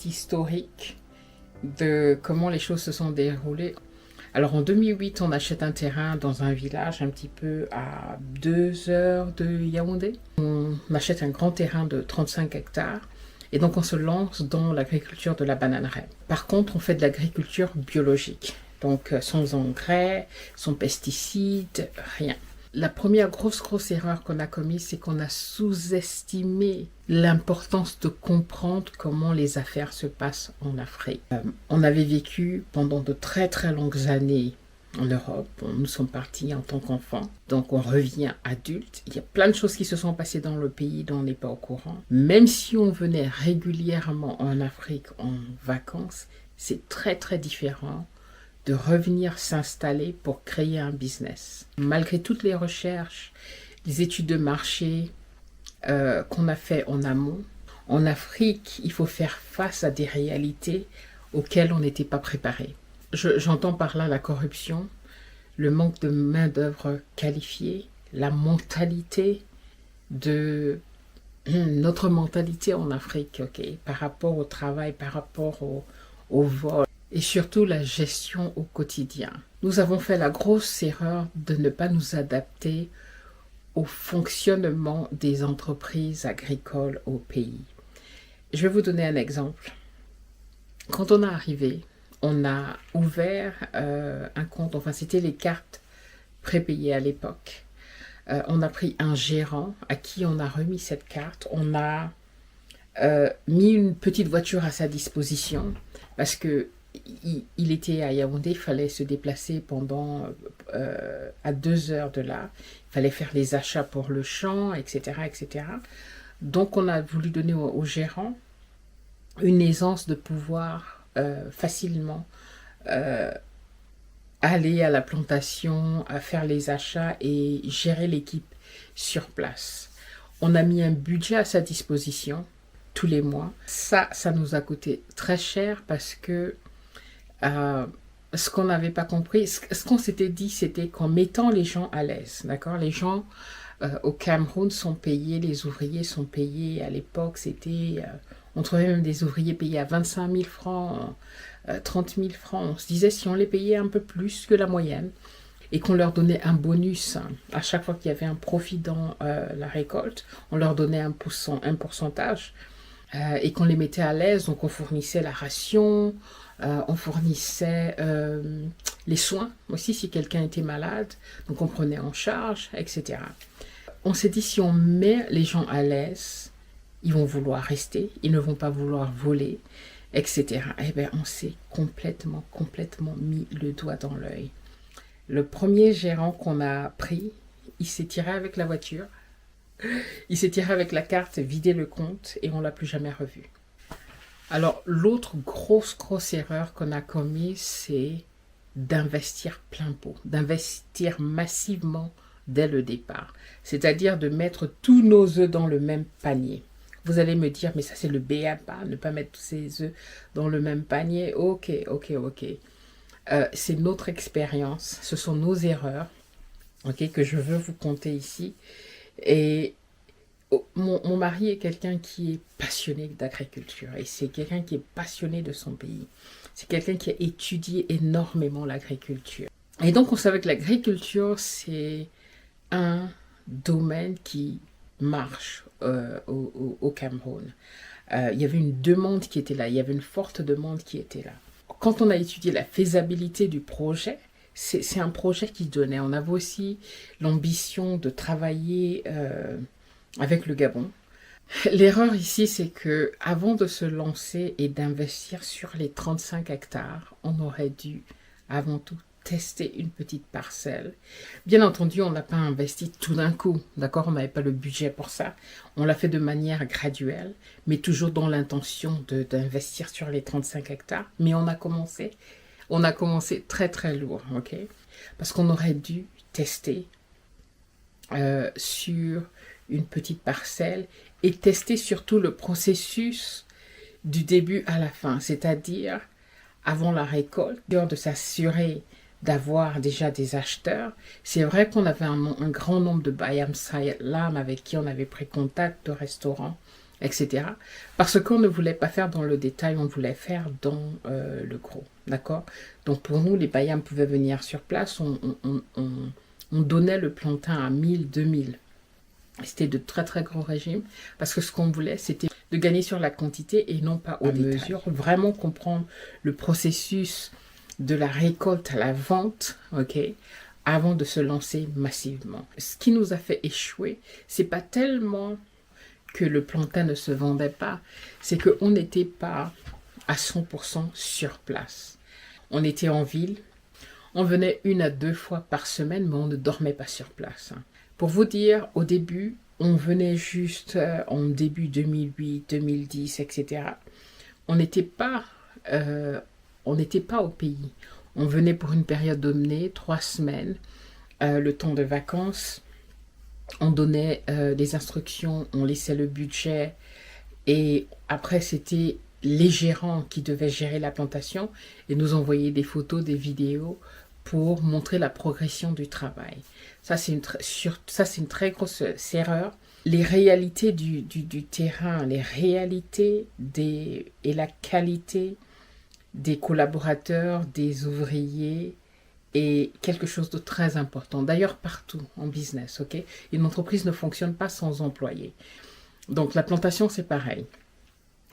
petit historique de comment les choses se sont déroulées. Alors en 2008, on achète un terrain dans un village un petit peu à 2 heures de Yaoundé. On achète un grand terrain de 35 hectares et donc on se lance dans l'agriculture de la bananeraie. Par contre, on fait de l'agriculture biologique, donc sans engrais, sans pesticides, rien. La première grosse erreur qu'on a commise, c'est qu'on a sous-estimé l'importance de comprendre comment les affaires se passent en Afrique. On avait vécu pendant de très longues années en Europe. Nous sommes partis en tant qu'enfants, donc on revient adulte. Il y a plein de choses qui se sont passées dans le pays dont on n'est pas au courant. Même si on venait régulièrement en Afrique en vacances, c'est très différent de revenir s'installer pour créer un business. Malgré toutes les recherches, les études de marché qu'on a fait en amont, en Afrique, il faut faire face à des réalités auxquelles on n'était pas préparé. J'entends par là la corruption, le manque de main-d'œuvre qualifiée, la mentalité de notre mentalité en Afrique, par rapport au travail, par rapport au vol, et surtout la gestion au quotidien. Nous avons fait la grosse erreur de ne pas nous adapter au fonctionnement des entreprises agricoles au pays. Je vais vous donner un exemple. Quand on est arrivé, on a ouvert un compte, enfin c'était les cartes prépayées à l'époque. On a pris un gérant à qui on a remis cette carte. On a mis une petite voiture à sa disposition parce que il était à Yaoundé, il fallait se déplacer pendant à 2 heures de là. Il fallait faire les achats pour le champ, etc. Donc on a voulu donner au gérant une aisance de pouvoir facilement aller à la plantation, à faire les achats et gérer l'équipe sur place. On a mis un budget à sa disposition tous les mois. Ça nous a coûté très cher parce que ce qu'on n'avait pas compris, ce qu'on s'était dit, c'était qu'en mettant les gens à l'aise, d'accord, les gens au Cameroun sont payés, les ouvriers sont payés, à l'époque c'était, on trouvait même des ouvriers payés à 25 000 francs, 30 000 francs, on se disait si on les payait un peu plus que la moyenne et qu'on leur donnait un bonus à chaque fois qu'il y avait un profit dans la récolte, on leur donnait un pourcentage et qu'on les mettait à l'aise, donc on fournissait la ration, on fournissait les soins aussi si quelqu'un était malade, donc on prenait en charge, etc. On s'est dit si on met les gens à l'aise, ils vont vouloir rester, ils ne vont pas vouloir voler, etc. Eh bien, on s'est complètement mis le doigt dans l'œil. Le premier gérant qu'on a pris, il s'est tiré avec la voiture, il s'est tiré avec la carte, vidé le compte et on ne l'a plus jamais revu. Alors, l'autre grosse erreur qu'on a commise, c'est d'investir plein pot, d'investir massivement dès le départ. C'est-à-dire de mettre tous nos œufs dans le même panier. Vous allez me dire, mais ça c'est le b.a.-ba, ne pas mettre tous ses œufs dans le même panier. Ok. C'est notre expérience, ce sont nos erreurs, que je veux vous conter ici. Et mon mari est quelqu'un qui est passionné d'agriculture et c'est quelqu'un qui est passionné de son pays. C'est quelqu'un qui a étudié énormément l'agriculture. Et donc on savait que l'agriculture, c'est un domaine qui marche au Cameroun. Il y avait une demande qui était là, il y avait une forte demande qui était là. Quand on a étudié la faisabilité du projet, c'est un projet qui donnait. On avait aussi l'ambition de travailler avec le Gabon. L'erreur ici, c'est que avant de se lancer et d'investir sur les 35 hectares, on aurait dû avant tout tester une petite parcelle. Bien entendu, on n'a pas investi tout d'un coup, d'accord? On n'avait pas le budget pour ça. On l'a fait de manière graduelle, mais toujours dans l'intention d'investir sur les 35 hectares. Mais on a commencé très lourd, ok? Parce qu'on aurait dû tester sur une petite parcelle et tester surtout le processus du début à la fin, c'est-à-dire avant la récolte, de s'assurer d'avoir déjà des acheteurs. C'est vrai qu'on avait un grand nombre de Bayam Sayed Lam avec qui on avait pris contact de restaurants etc. Parce qu'on ne voulait pas faire dans le détail, on voulait faire dans le gros, d'accord? Donc pour nous, les païens pouvaient venir sur place, on donnait le plantain à 1000, 2000. C'était de très très gros régimes parce que ce qu'on voulait, c'était de gagner sur la quantité et non pas aux mesures. Vraiment comprendre le processus de la récolte à la vente, ok, avant de se lancer massivement. Ce qui nous a fait échouer, c'est pas tellement que le plantain ne se vendait pas, c'est qu'on n'était pas à 100% sur place. On était en ville, on venait 1 à 2 fois par semaine, mais on ne dormait pas sur place. Pour vous dire, au début, on venait juste en début 2008, 2010, etc. On n'était pas au pays. On venait pour une période donnée, 3 semaines, le temps de vacances. On donnait des instructions, on laissait le budget et après c'était les gérants qui devaient gérer la plantation et nous envoyer des photos, des vidéos pour montrer la progression du travail. Ça, c'est une très grosse erreur. Les réalités du terrain, les réalités et la qualité des collaborateurs, des ouvriers est quelque chose de très important. D'ailleurs, partout en business, ok? Une entreprise ne fonctionne pas sans employés. Donc, la plantation, c'est pareil.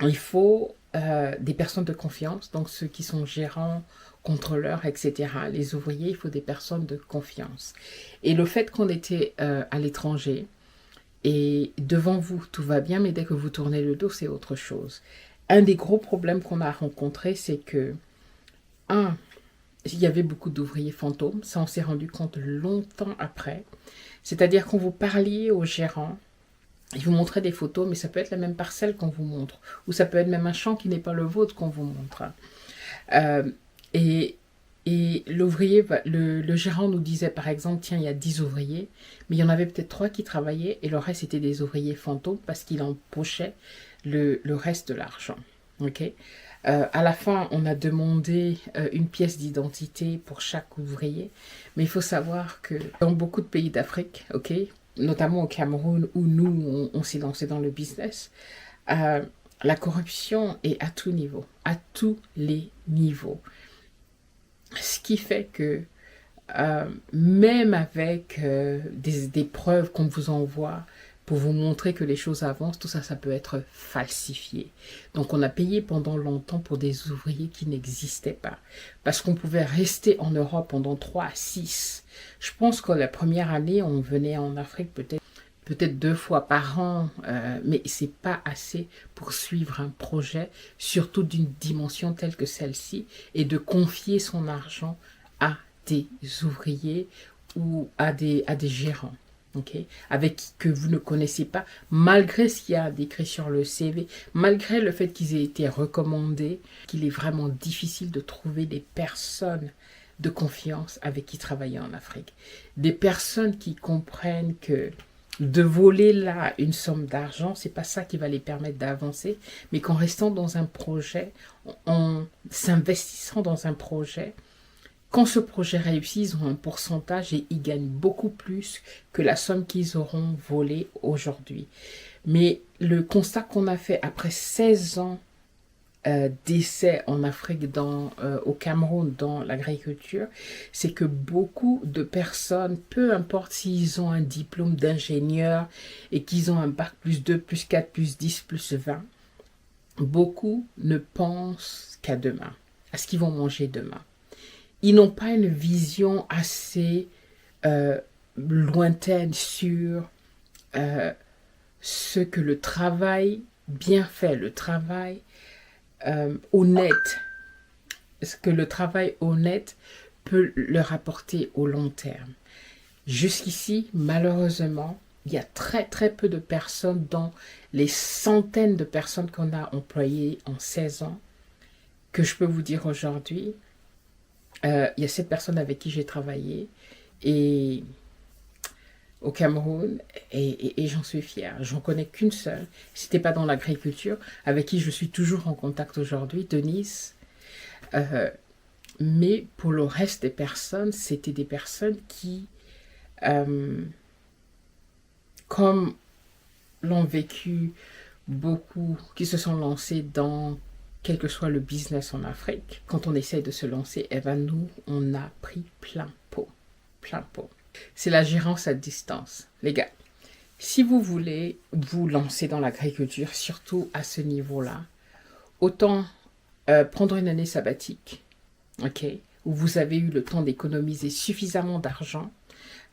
Il faut des personnes de confiance, donc ceux qui sont gérants, contrôleurs, etc. Les ouvriers, il faut des personnes de confiance. Et le fait qu'on était à l'étranger et devant vous, tout va bien, mais dès que vous tournez le dos, c'est autre chose. Un des gros problèmes qu'on a rencontrés, c'est que, il y avait beaucoup d'ouvriers fantômes. Ça, on s'est rendu compte longtemps après. C'est-à-dire qu'on vous parliez au gérant, il vous montrait des photos, mais ça peut être la même parcelle qu'on vous montre, ou ça peut être même un champ qui n'est pas le vôtre qu'on vous montre. Et l'ouvrier, le gérant nous disait par exemple, tiens, il y a 10 ouvriers, mais il y en avait peut-être 3 qui travaillaient et le reste c'était des ouvriers fantômes parce qu'il empochait le reste de l'argent. Ok. À la fin, on a demandé une pièce d'identité pour chaque ouvrier, mais il faut savoir que dans beaucoup de pays d'Afrique, ok, notamment au Cameroun où nous, on s'est lancé dans le business, la corruption est à tout niveau, à tous les niveaux. Ce qui fait que même avec des preuves qu'on vous envoie pour vous montrer que les choses avancent, tout ça, ça peut être falsifié. Donc on a payé pendant longtemps pour des ouvriers qui n'existaient pas. Parce qu'on pouvait rester en Europe pendant 3 à 6. Je pense que la première année, on venait en Afrique peut-être 2 fois par an, mais c'est pas assez pour suivre un projet, surtout d'une dimension telle que celle-ci, et de confier son argent à des ouvriers ou à des gérants. Okay, avec que vous ne connaissez pas, malgré ce qu'il y a décrit sur le CV, malgré le fait qu'ils aient été recommandés, qu'il est vraiment difficile de trouver des personnes de confiance avec qui travailler en Afrique. Des personnes qui comprennent que de voler là une somme d'argent, c'est pas ça qui va les permettre d'avancer, mais qu'en restant dans un projet, en s'investissant dans un projet, quand ce projet réussit, ils ont un pourcentage et ils gagnent beaucoup plus que la somme qu'ils auront volée aujourd'hui. Mais le constat qu'on a fait après 16 ans d'essais en Afrique, au Cameroun, dans l'agriculture, c'est que beaucoup de personnes, peu importe s'ils ont un diplôme d'ingénieur et qu'ils ont un bac +2, +4, +10, +20, beaucoup ne pensent qu'à demain, à ce qu'ils vont manger demain. Ils n'ont pas une vision assez lointaine sur ce que le travail bien fait, le travail honnête, ce que le travail honnête peut leur apporter au long terme. Jusqu'ici, malheureusement, il y a très très peu de personnes dans les centaines de personnes qu'on a employées en 16 ans que je peux vous dire aujourd'hui. Il y a 7 personnes avec qui j'ai travaillé et au Cameroun et j'en suis fière. J'en connais qu'une seule. C'était pas dans l'agriculture, avec qui je suis toujours en contact aujourd'hui, Denise. Mais pour le reste des personnes, c'était des personnes qui, comme l'ont vécu beaucoup qui se sont lancés dans quel que soit le business en Afrique. Quand on essaye de se lancer, eh ben nous, on a pris plein pot. Plein pot. C'est la gérance à distance. Les gars, si vous voulez vous lancer dans l'agriculture, surtout à ce niveau-là, autant prendre une année sabbatique, ok, où vous avez eu le temps d'économiser suffisamment d'argent,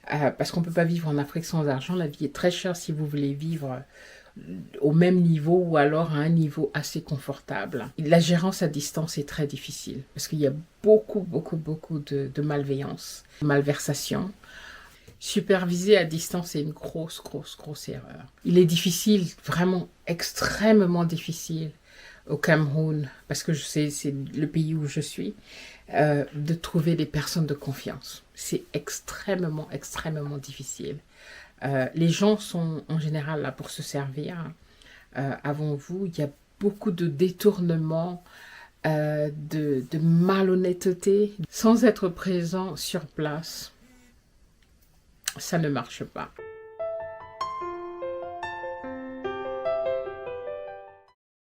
parce qu'on ne peut pas vivre en Afrique sans argent. La vie est très chère si vous voulez vivre au même niveau ou alors à un niveau assez confortable. La gérance à distance est très difficile parce qu'il y a beaucoup de malveillance, de malversation. Superviser à distance est une grosse erreur. Il est difficile, vraiment extrêmement difficile au Cameroun, parce que c'est le pays où je suis, de trouver des personnes de confiance. C'est extrêmement difficile. Les gens sont en général là pour se servir avant vous. Il y a beaucoup de détournements, de malhonnêteté. Sans être présent sur place, ça ne marche pas.